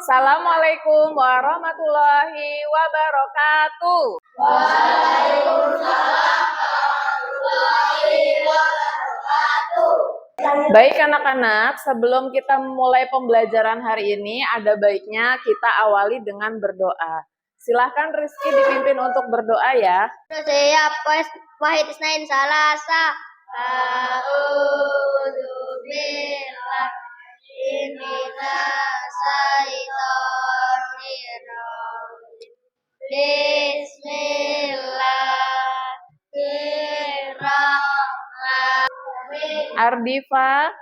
Assalamualaikum warahmatullahi wabarakatuh. Baik anak-anak, sebelum kita mulai pembelajaran hari ini, ada baiknya kita awali dengan berdoa. Silahkan Rizky dipimpin untuk berdoa ya. Siap, wahid isnain salasa. A'udzubillahi minasyaitonirrajim. Bismillahirrahmanirrahim. Ardifa,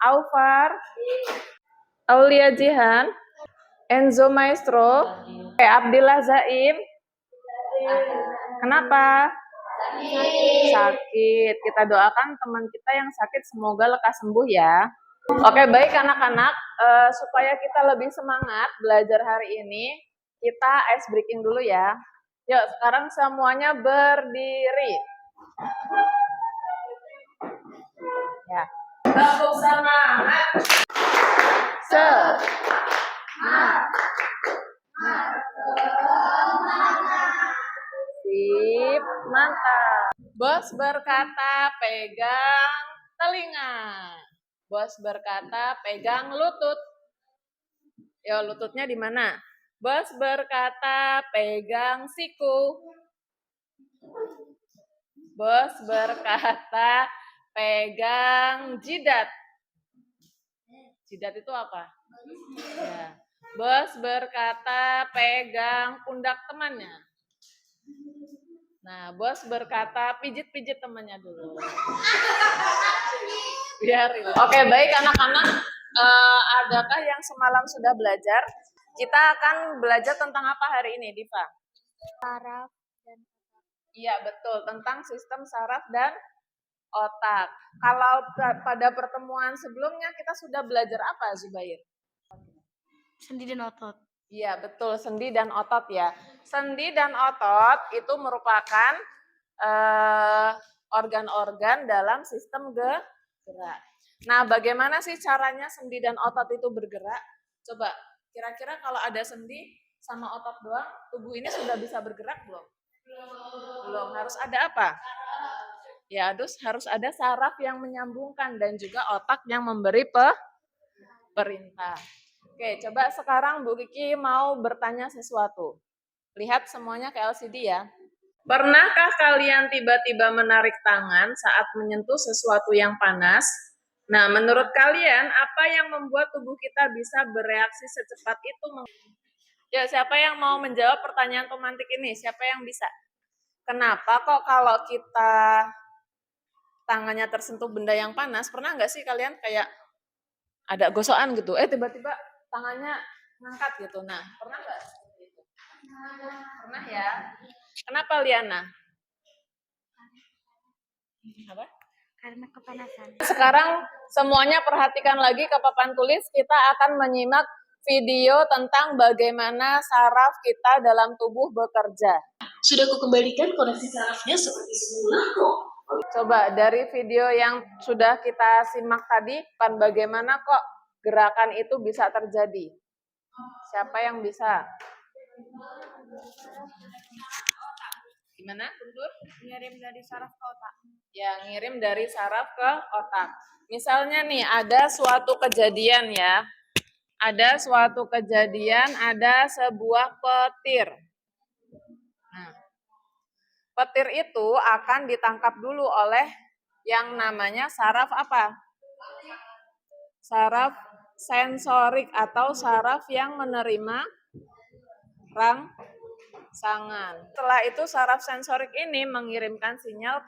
Aufar, Aulia Jihan, Enzo Maestro, Abdillah Zaim. Kenapa? Sakit. Kita doakan teman kita yang sakit semoga lekas sembuh ya. Oke, baik anak-anak, supaya kita lebih semangat belajar hari ini, kita ice breaking dulu ya. Yuk, sekarang semuanya berdiri. Ya. Tepuk semangat. Sip, mantap. Bos berkata pegang telinga. Bos berkata pegang lutut. Yo, lututnya di mana? Bos berkata pegang siku. Bos berkata pegang jidat. Jidat itu apa? Ya. Bos berkata pegang pundak temannya. Nah, bos berkata pijit-pijit temannya dulu. Biar. Oke, baik anak-anak. Adakah yang semalam sudah belajar? Kita akan belajar tentang apa hari ini, Diva? Saraf dan otak. Iya, betul. Tentang sistem saraf dan otak. Kalau pada pertemuan sebelumnya kita sudah belajar apa, Zubair? Sendi dan otot. Iya, betul. Sendi dan otot ya. Sendi dan otot itu merupakan organ-organ dalam sistem gerak. Nah, bagaimana sih caranya sendi dan otot itu bergerak? Coba, kira-kira kalau ada sendi sama otot doang, tubuh ini sudah bisa bergerak belum? Belum. Harus ada apa? Ya, harus ada saraf yang menyambungkan dan juga otak yang memberi perintah. Oke, coba sekarang Bu Kiki mau bertanya sesuatu. Lihat semuanya ke LCD ya. Pernahkah kalian tiba-tiba menarik tangan saat menyentuh sesuatu yang panas? Nah, menurut kalian apa yang membuat tubuh kita bisa bereaksi secepat itu? Ya, siapa yang mau menjawab pertanyaan pemantik ini? Siapa yang bisa? Kenapa kok kalau kita tangannya tersentuh benda yang panas, pernah nggak sih kalian kayak ada gosokan gitu? Tiba-tiba tangannya ngangkat gitu. Nah, pernah nggak? Pernah ya? Kenapa Liana? Apa? Karena kepanasan. Sekarang semuanya perhatikan lagi ke papan tulis. Kita akan menyimak video tentang bagaimana saraf kita dalam tubuh bekerja. Sudah kukembalikan koneksi sarafnya seperti semula kok. Coba dari video yang sudah kita simak tadi, bagaimana kok gerakan itu bisa terjadi? Siapa yang bisa? Gimana, Guntur? Ngirim dari saraf ke otak. Ya, ngirim dari saraf ke otak. Misalnya nih, ada suatu kejadian ya. Ada suatu kejadian, ada sebuah petir. Nah, petir itu akan ditangkap dulu oleh yang namanya saraf apa? Saraf sensorik atau saraf yang menerima rangsangan. Setelah itu saraf sensorik ini mengirimkan sinyal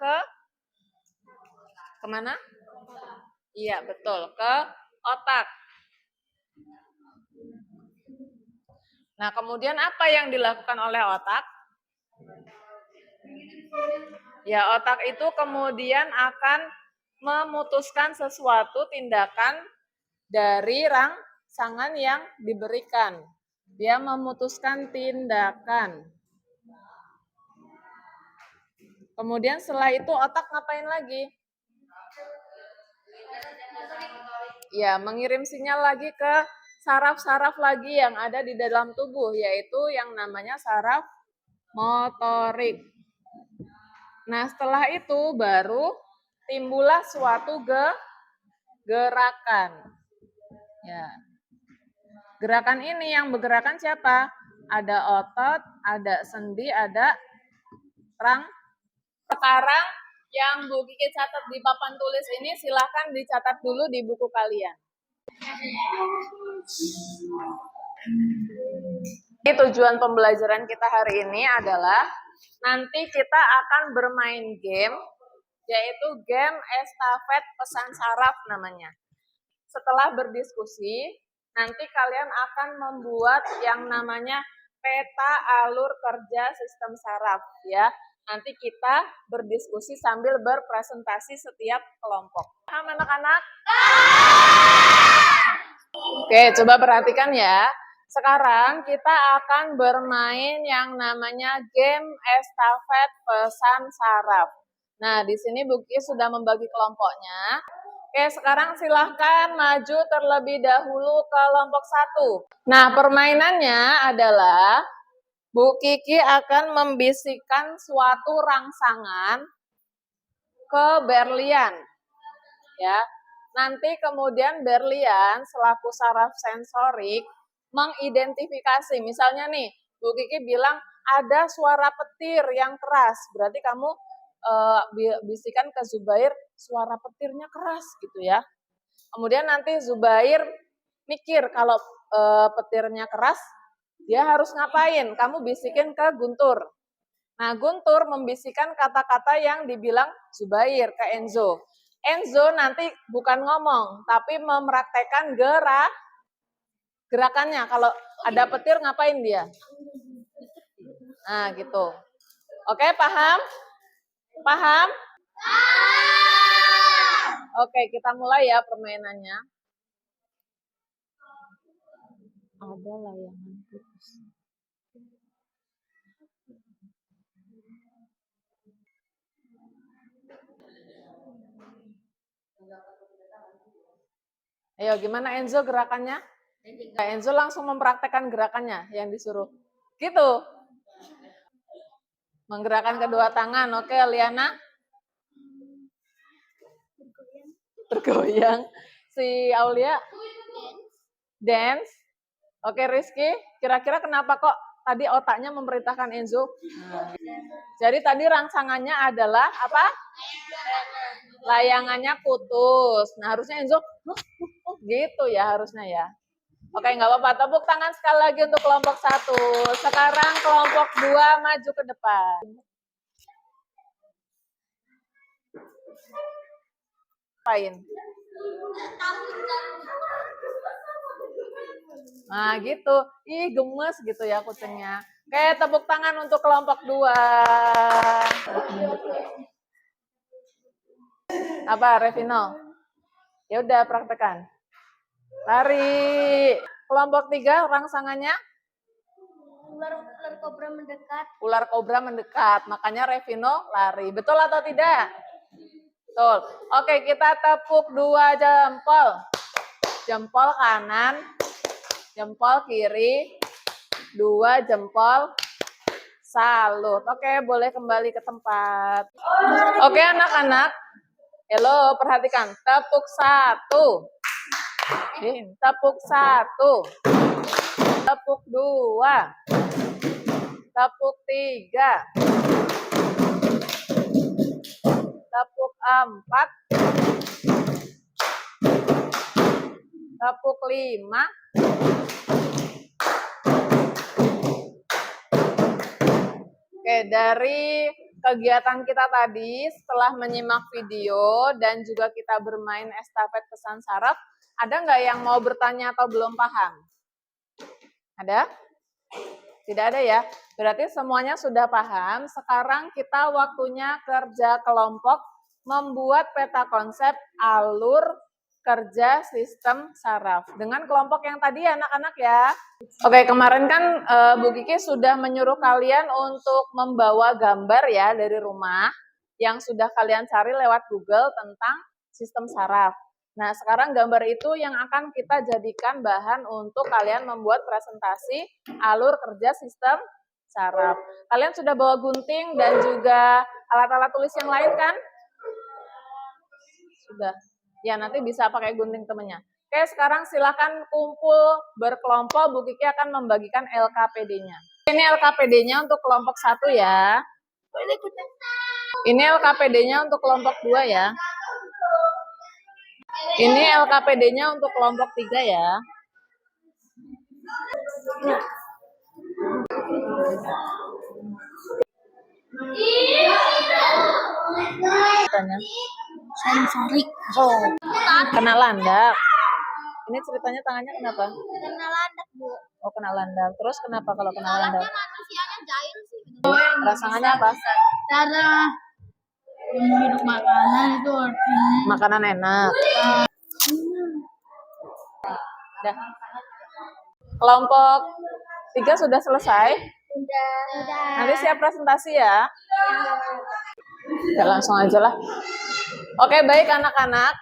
kemana? Iya, betul, ke otak. Nah, kemudian apa yang dilakukan oleh otak? Ya, otak itu kemudian akan memutuskan sesuatu tindakan dari rangsangan yang diberikan. Dia memutuskan tindakan. Kemudian setelah itu otak ngapain lagi? Ya, mengirim sinyal lagi ke saraf-saraf lagi yang ada di dalam tubuh, yaitu yang namanya saraf motorik. Nah, setelah itu baru timbullah suatu gerakan. Ya. Gerakan ini yang bergerakan siapa? Ada otot, ada sendi, ada rang. Sekarang yang Bu Kiki catat di papan tulis ini silahkan dicatat dulu di buku kalian. Jadi tujuan pembelajaran kita hari ini adalah nanti kita akan bermain game, yaitu game estafet pesan saraf namanya. Setelah berdiskusi, nanti kalian akan membuat yang namanya peta alur kerja sistem saraf ya. Nanti kita berdiskusi sambil berpresentasi setiap kelompok. Paham anak-anak? Oke, coba perhatikan ya. Sekarang kita akan bermain yang namanya game estafet pesan saraf. Nah, di sini Bu Kiki sudah membagi kelompoknya. Oke, sekarang silahkan maju terlebih dahulu ke kelompok 1. Nah, permainannya adalah Bu Kiki akan membisikkan suatu rangsangan ke Berlian. Ya. Nanti kemudian Berlian selaku saraf sensorik mengidentifikasi. Misalnya nih, Bu Kiki bilang ada suara petir yang keras. Berarti kamu bisikan ke Zubair, suara petirnya keras gitu ya. Kemudian nanti Zubair mikir kalau petirnya keras, dia harus ngapain? Kamu bisikin ke Guntur. Nah, Guntur membisikkan kata-kata yang dibilang Zubair ke Enzo. Enzo nanti bukan ngomong, tapi mempraktekkan gerakannya. Kalau ada petir ngapain dia? Nah, gitu. Oke, paham? Paham? Oke, kita mulai ya permainannya. Ada layangan putus. Ayo, gimana Enzo gerakannya? Nah, Enzo langsung mempraktekkan gerakannya yang disuruh. Gitu. Menggerakkan kedua tangan. Oke, Liana? Bergoyang. Si Aulia? Dance. Oke, Rizky, kira-kira kenapa kok tadi otaknya memerintahkan Enzo? Jadi tadi rangsangannya adalah apa? Layangannya putus. Nah, harusnya Enzo gitu ya harusnya ya. Oke, nggak apa-apa. Tepuk tangan sekali lagi untuk kelompok 1. Sekarang kelompok 2 maju ke depan. Apain? Nah, gitu. Ih, gemes gitu ya kucingnya. Oke, tepuk tangan untuk kelompok 2. Apa, Revino? Ya udah, praktekan. Lari. Kelompok 3 rangsangannya? Ular kobra mendekat. Ular kobra mendekat. Makanya Revino lari. Betul atau tidak? Betul. Oke, kita tepuk 2 jempol. Jempol kanan, jempol kiri, 2 jempol salut. Oke, boleh kembali ke tempat. Oke, anak-anak. Halo, perhatikan. Tepuk 1. Tepuk 1. Tepuk 2. Tepuk 3. Tepuk 4. Tepuk 5. Oke, dari kegiatan kita tadi setelah menyimak video dan juga kita bermain estafet pesan saraf, ada nggak yang mau bertanya atau belum paham? Ada? Tidak ada ya? Berarti semuanya sudah paham. Sekarang kita waktunya kerja kelompok membuat peta konsep alur kerja sistem saraf. Dengan kelompok yang tadi ya anak-anak ya. Oke, kemarin kan Bu Kiki sudah menyuruh kalian untuk membawa gambar ya dari rumah yang sudah kalian cari lewat Google tentang sistem saraf. Nah, sekarang gambar itu yang akan kita jadikan bahan untuk kalian membuat presentasi alur kerja sistem saraf. Kalian sudah bawa gunting dan juga alat-alat tulis yang lain kan? Sudah. Ya, nanti bisa pakai gunting temennya. Oke, sekarang silakan kumpul berkelompok. Bu Kiki akan membagikan LKPD-nya. Ini LKPD-nya untuk kelompok 1 ya. Ini LKPD-nya untuk kelompok 2 ya. Ini LKPD-nya untuk kelompok 3 ya. Sensorik. Kena landak. Ini ceritanya tangannya kenapa? Kena landak, Bu. Oh, kena landak. Terus kenapa kalau kena landak? Manusianya jahil sih. Rasanya apa? Cara hidup makanan itu Makanan enak. Dah. Kelompok 3 sudah selesai. udah. Nanti siap presentasi ya. Ya, langsung aja lah. Oke, baik anak-anak.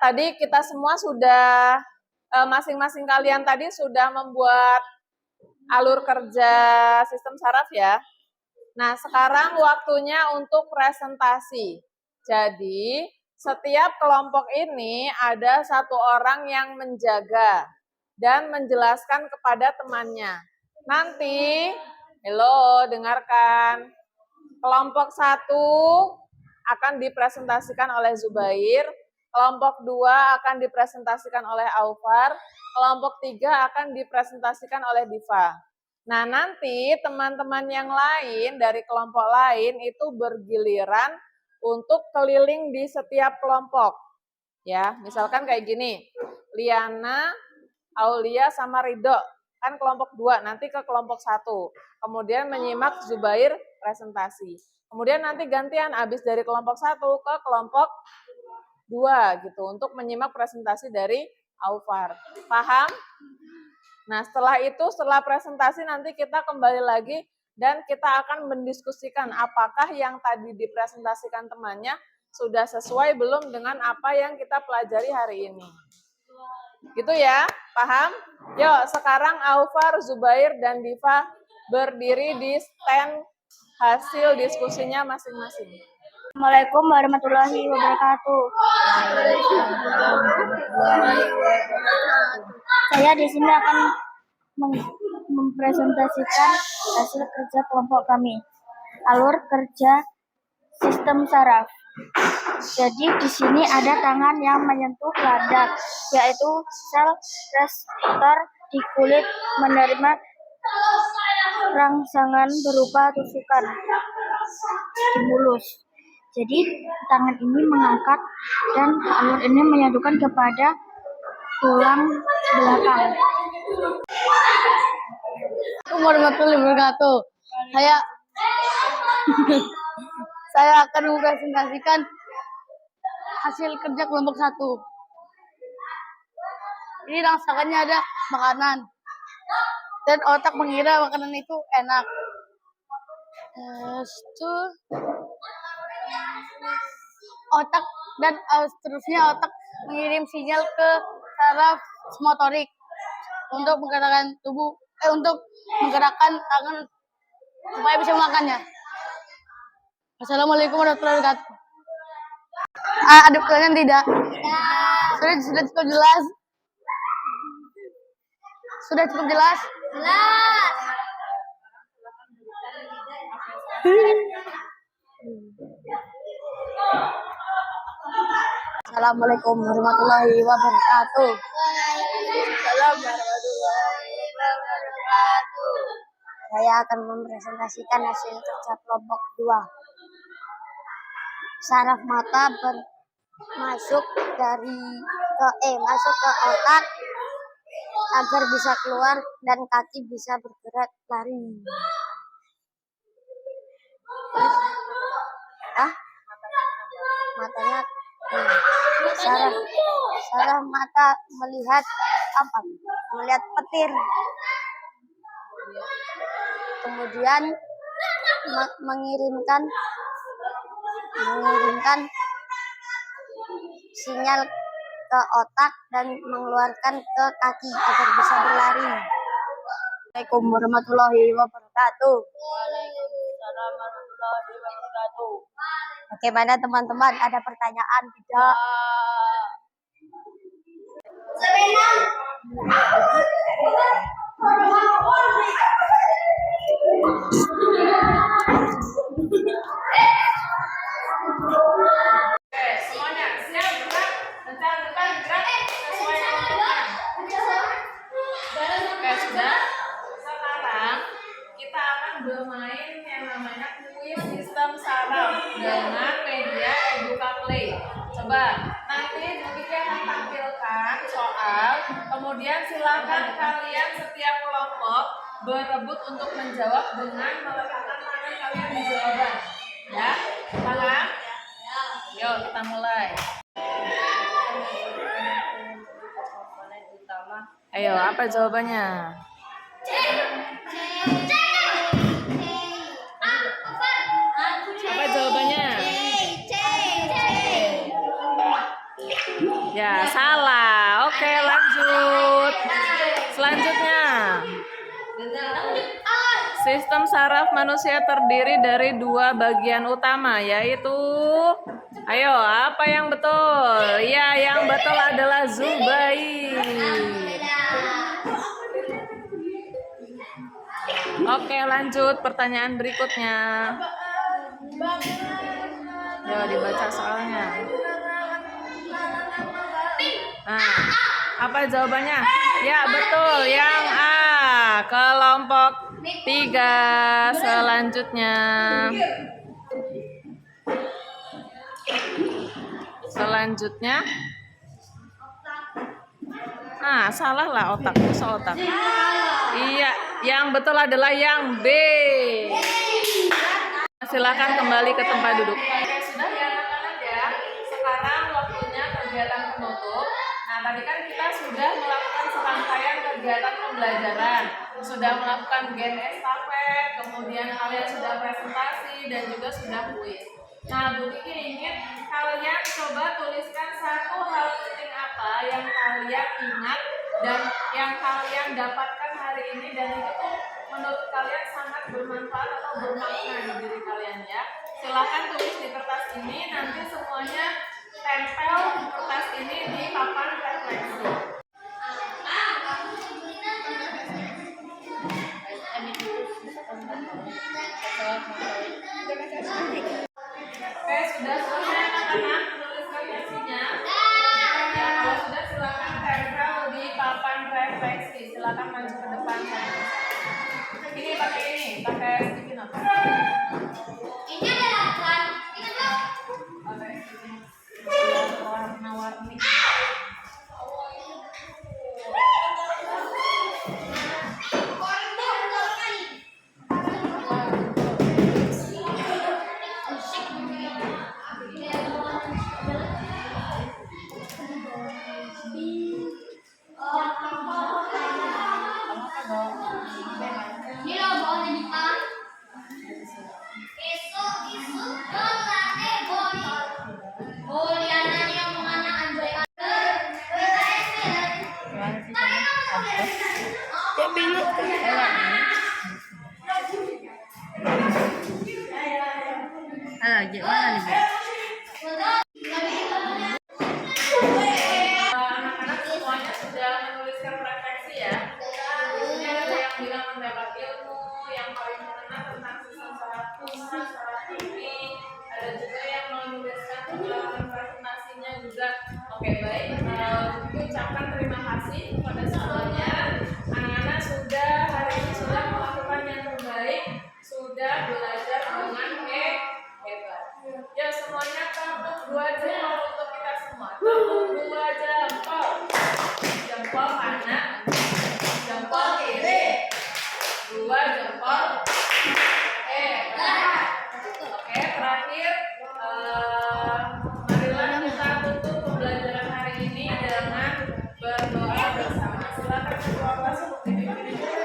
Tadi kita semua sudah, masing-masing kalian tadi sudah membuat alur kerja sistem saraf ya. Nah, sekarang waktunya untuk presentasi. Jadi, setiap kelompok ini ada satu orang yang menjaga dan menjelaskan kepada temannya. Nanti, halo, dengarkan. Kelompok 1 akan dipresentasikan oleh Zubair, kelompok 2 akan dipresentasikan oleh Aufar, kelompok 3 akan dipresentasikan oleh Diva. Nah, nanti teman-teman yang lain dari kelompok lain itu bergiliran untuk keliling di setiap kelompok. Ya, misalkan kayak gini. Liana, Aulia sama Ridho kan kelompok 2, nanti ke kelompok 1. Kemudian menyimak Zubair presentasi. Kemudian nanti gantian habis dari kelompok 1 ke kelompok 2 gitu untuk menyimak presentasi dari Aufar. Paham? Nah, setelah presentasi nanti kita kembali lagi dan kita akan mendiskusikan apakah yang tadi dipresentasikan temannya sudah sesuai belum dengan apa yang kita pelajari hari ini. Gitu ya, paham? Yuk, sekarang Aufar, Zubair, dan Diva berdiri di stand hasil diskusinya masing-masing. Assalamualaikum warahmatullahi wabarakatuh. Saya di sini akan mempresentasikan hasil kerja kelompok kami. Alur kerja sistem saraf. Jadi di sini ada tangan yang menyentuh landak, yaitu sel reseptor di kulit menerima rangsangan berupa tusukan stimulus. Jadi tangan ini mengangkat dan alur ini menyatukan kepada tulang belakang. Assalamualaikum warahmatullahi wabarakatuh. Saya akan mempresentasikan hasil kerja kelompok 1. Ini rangsangannya ada makanan dan otak mengira makanan itu enak. Otak dan seterusnya otak mengirim sinyal ke saraf motorik untuk menggerakkan untuk menggerakkan tangan supaya bisa memakannya. Assalamualaikum warahmatullahi wabarakatuh. Ada pertanyaan tidak? Sudah cukup jelas? Sudah cukup jelas? Jelas. Assalamualaikum warahmatullahi wabarakatuh. Saya akan mempresentasikan hasil kerja kelompok 2. Saraf mata masuk ke otak agar bisa keluar dan kaki bisa bergerak lari. Matanya saraf mata melihat apa? Melihat petir. Kemudian mengirimkan sinyal ke otak dan mengeluarkan ke kaki agar bisa berlari. Assalamualaikum warahmatullahi wabarakatuh. Waalaikumsalam warahmatullahi wabarakatuh. Bagaimana teman-teman? Ada pertanyaan tidak? Oke, semuanya siap gerak, depan gerak sesuai kelompoknya. Oke, sudah. Sekarang kita akan bermain yang namanya kuis sistem saraf dengan media Educa Play. Coba nanti Diki akan tampilkan soal, kemudian silakan kalian setiap kelompok berebut untuk menjawab dengan meletakkan tangan kalian di jawaban. Ya, paham? Yuk kita mulai. Ayo, apa jawabannya? Apa jawabannya? Ya, salah. Oke, lanjut. Selanjutnya. Sistem saraf manusia terdiri dari dua bagian utama, yaitu ayo, apa yang betul? Ya, yang betul adalah Zubair. Oke, lanjut pertanyaan berikutnya. Ya, dibaca soalnya. Nah, apa jawabannya? Ya, betul, yang A. Kelompok 3 selanjutnya. Salah lah, otak, masa otak. Iya, yang betul adalah yang B. Silakan kembali ke tempat duduk. Oke, sudah ya anak-anak ya. Sekarang waktunya kegiatan penutup. Nah, tadi kan kita sudah melakukan serangkaian kegiatan pembelajaran. Sudah melakukan game estafet, kemudian kalian sudah presentasi dan juga sudah kuis. Nah, Bu Kiki ingin kalian coba tuliskan satu hal penting apa yang kalian ingat dan yang kalian dapatkan hari ini, dan itu tuh menurut kalian sangat bermanfaat atau bermakna di diri kalian ya. Silakan tulis di kertas ini, nanti semuanya tempel kertas ini di papan refleksi. Oke, sudah selesai anak-anak menuliskan versinya. Ya, kalau sudah silakan tempel di papan refleksi. Silakan maju ke depan. Ini pakai sticky note. Ini adalah bukan ini tuh. Pakai sticky note. Warna-warni. Anak-anak semuanya sudah menuliskan refleksi ya. Ini ada yang bilang mendapat ilmu, yang paling mengenal tentang sistem saraf pusat, saraf ini. Ada juga yang menuliskan pengalaman presentasinya juga. Oke, baik. Ucapkan terima kasih kepada semuanya. Anak-anak sudah hari ini sudah melakukan yang terbaik, sudah belajar dengan hebat. Ya, semuanya tepuk 2 jempol untuk kita semua. Tepuk 2 jempol. Jempol kanan, jempol kiri, 2 jempol. Oke, terakhir marilah kita tutup pembelajaran hari ini dengan berdoa bersama. Silakan berdoa untuk dipimpin.